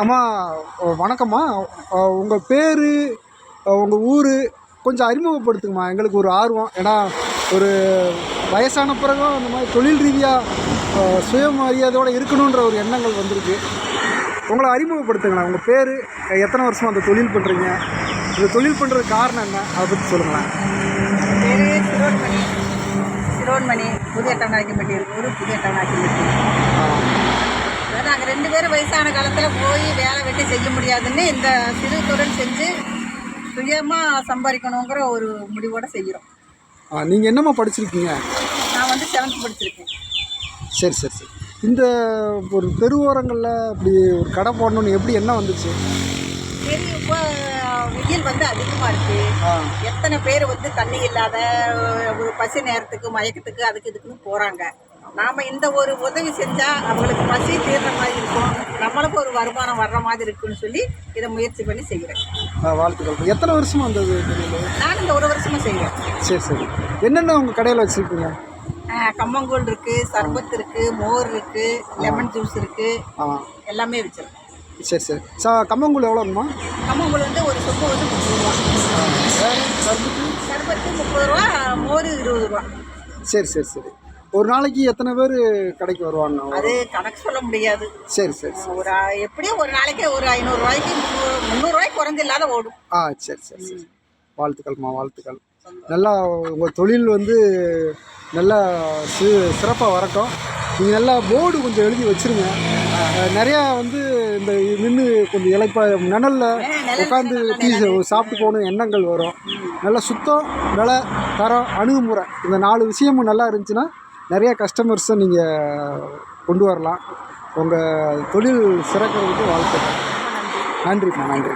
அம்மா வணக்கம்மா. உங்கள் பேர், உங்கள் ஊர் கொஞ்சம் அறிமுகப்படுத்துங்கம்மா. எங்களுக்கு ஒரு ஆர்வம். ஏன்னா ஒரு வயசான பிறகும் அந்த மாதிரி தொழில் ரீதியாக சுயமரியாதையோடு இருக்கணுன்ற ஒரு எண்ணங்கள் வந்திருக்கு. உங்களை அறிமுகப்படுத்துங்களேன். உங்கள் பேர், எத்தனை வருஷமாக அந்த தொழில் பண்ணுறீங்க, இந்த தொழில் பண்ணுறதுக்கு காரணம் என்ன, அதை பற்றி சொல்லுங்களேன். பேர் சிரோன்மணி, புதிய டவுனாக்கிப்பட்டி ஊர், புதிய டவுனாக்கிப்பட்டி. நாங்கள் 2 பேரும் வயசான காலத்தில் போய் வேலை வெட்டி செய்ய முடியாதுன்னு இந்த சிறு தொழில் செஞ்சு சுயமாக சம்பாதிக்கணுங்கிற ஒரு முடிவோடு செய்கிறோம். நீங்கள் என்னம்மா படிச்சிருக்கீங்க? நான் 7th படிச்சிருக்கேன். சரி சரி சரி. இந்த ஒரு தெருவோரங்களில் அப்படி ஒரு கடை போடணுன்னு எப்படி என்ன வந்துச்சு? சரி, இப்போ வெயில் அதிகமாக இருக்குது. எத்தனை பேர் தண்ணி இல்லாத ஒரு பசி நேரத்துக்கு மயக்கத்துக்கு அதுக்கு இதுக்குன்னு போகிறாங்க. நாம் இந்த ஒரு உதவி செஞ்சால் அவங்களுக்கு பசி தீர்ற மாதிரி இருக்கும், நம்மளுக்கு ஒரு வருமானம் வர்ற மாதிரி இருக்குன்னு சொல்லி இதை முயற்சி பண்ணி செய்கிறேன். வாழ்த்துக்கள். எத்தனை வருஷமாக வந்தது? நான் இந்த 1 வருஷமாக செய்கிறேன். சரி சரி. என்னென்ன உங்கள் கடையில் வச்சுருக்கீங்க? கம்மங்கூழ் இருக்குது, சர்பத் இருக்குது, மோர் இருக்குது, லெமன் ஜூஸ் இருக்குது, எல்லாமே வச்சுருக்கேன். சரி சரி. கம்மங்கூழ் எவ்வளோங்கம்மா? கம்மங்கூழ் ஒரு சொப்பு 30 ரூபா. சர்பத்து 30 ரூபா, மோர் 20 ரூபா. சரி சரி சரி. ஒரு நாளைக்கு எத்தனை பேர் கடைக்கு வருவாங்க? அது கணக்கு சொல்ல முடியாது. சரி சரி. ஒரு எப்படியும் ஒரு நாளைக்கு ஒரு 500 ரூபாய்க்கு 300 ரூபாய்க்கு குறைஞ்ச இல்லாத ஓடும். சரி சரி சரி. வாழ்த்துக்கள்மா, வாழ்த்துக்கள். நல்லா உங்கள் தொழில் நல்லா சிறப்பாக வரட்டும். நீங்கள் நல்லா போர்டு கொஞ்சம் எழுதி வச்சுருங்க. நிறையா இந்த நின்று கொஞ்சம் இலைப்பாக நிழலில் உட்காந்து டீ சாப்பிட்டு போகணும் எண்ணங்கள் வரும். நல்லா சுத்தம், விலை, தரம், அணுகுமுறை, இந்த 4 விஷயமும் நல்லா இருந்துச்சுன்னா நிறையா கஸ்டமர்ஸை நீங்கள் கொண்டு வரலாம். உங்கள் தொழில் சிறக்கிறதுக்கு வாழ்த்துக்கள். நன்றிம்மா, நன்றி.